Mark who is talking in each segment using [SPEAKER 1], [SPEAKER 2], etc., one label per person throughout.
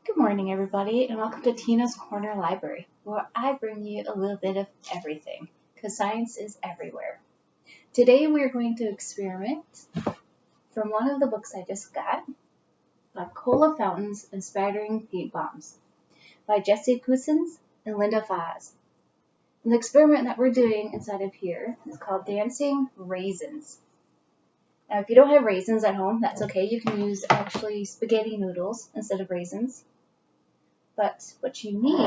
[SPEAKER 1] Good morning, everybody, and welcome to Tina's Corner Library, where I bring you a little bit of everything, because science is everywhere. Today we are going to experiment from one of the books I just got, Cola Fountains and Spattering Paint Bombs, by Goossens and Linda Faas. And the experiment that we're doing inside of here is called Dancing Raisins. Now, if you don't have raisins at home, that's okay. You can use actually spaghetti noodles instead of raisins. But what you need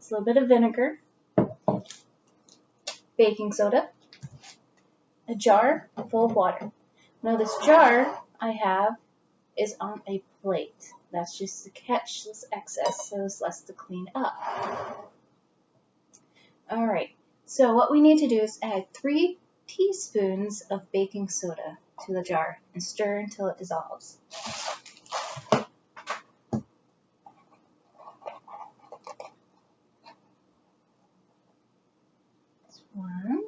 [SPEAKER 1] is a little bit of vinegar, baking soda, a jar full of water. Now this jar I have is on a plate. That's just to catch this excess so it's less to clean up. Alright, so what we need to do is add 3 teaspoons of baking soda to the jar and stir until it dissolves. One,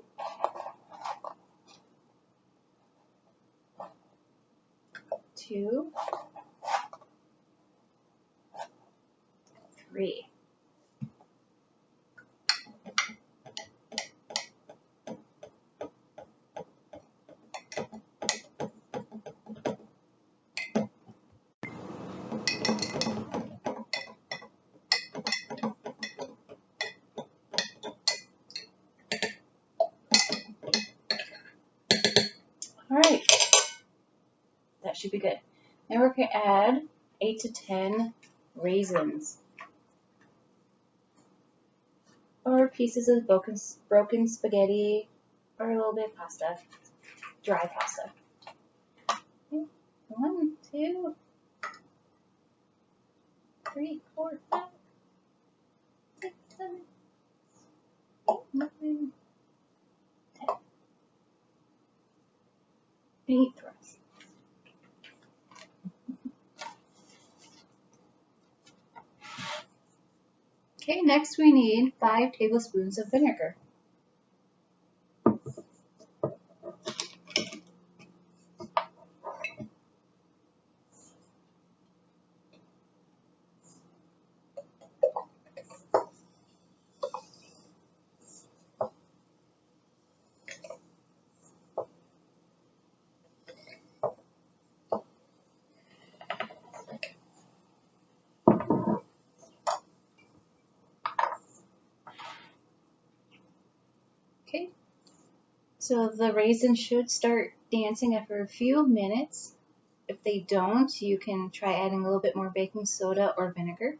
[SPEAKER 1] 2, 3. Alright, that should be good. Now we're going to add 8 to 10 raisins, or pieces of broken spaghetti, or a little bit of pasta, dry pasta. Okay. 1, 2, 3, 4, 5, 6, 7, 8, 9, 10. 8 thrusts. Okay, next we need 5 tablespoons of vinegar. Okay, so the raisins should start dancing after a few minutes. If they don't, you can try adding a little bit more baking soda or vinegar.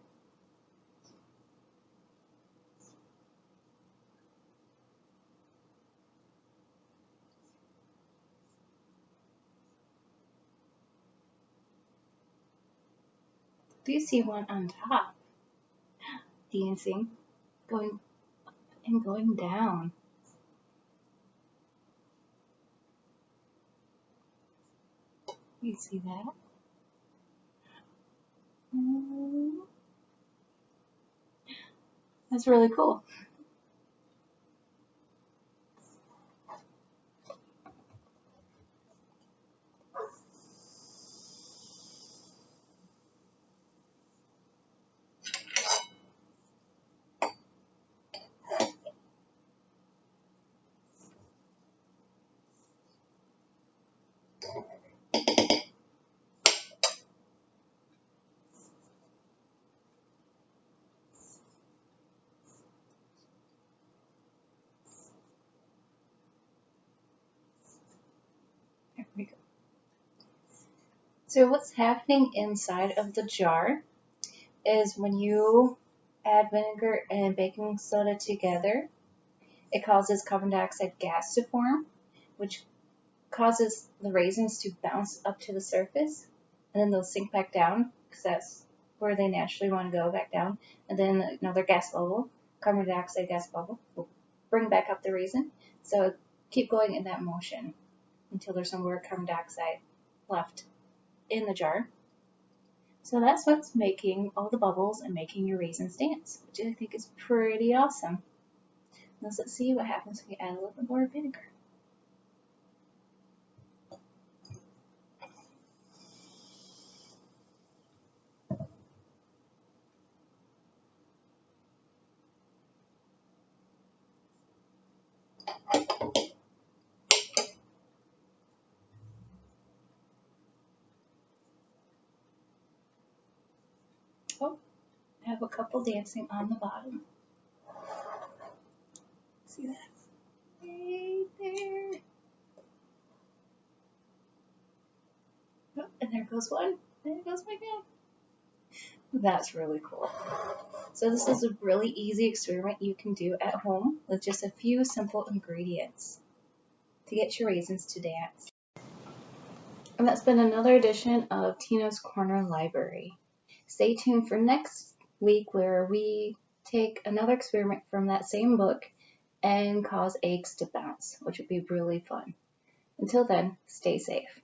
[SPEAKER 1] Do you see one on top dancing, going up and going down? You see that? That's really cool. There we go. So what's happening inside of the jar is when you add vinegar and baking soda together, it causes carbon dioxide gas to form, which causes the raisins to bounce up to the surface, and then they'll sink back down because that's where they naturally want to go, back down. And then another gas bubble, carbon dioxide gas bubble, will bring back up the raisin. So keep going in that motion until there's no more carbon dioxide left in the jar. So that's what's making all the bubbles and making your raisins dance, which I think is pretty awesome. Now let's see what happens when we add a little bit more vinegar. Oh, I have a couple dancing on the bottom. See that? Right there. Oh, and there goes one. There goes my dad. That's really cool. So this is a really easy experiment you can do at home with just a few simple ingredients to get your raisins to dance. And that's been another edition of Tina's Corner Library. Stay tuned for next week where we take another experiment from that same book and cause eggs to bounce, which would be really fun. Until then, stay safe.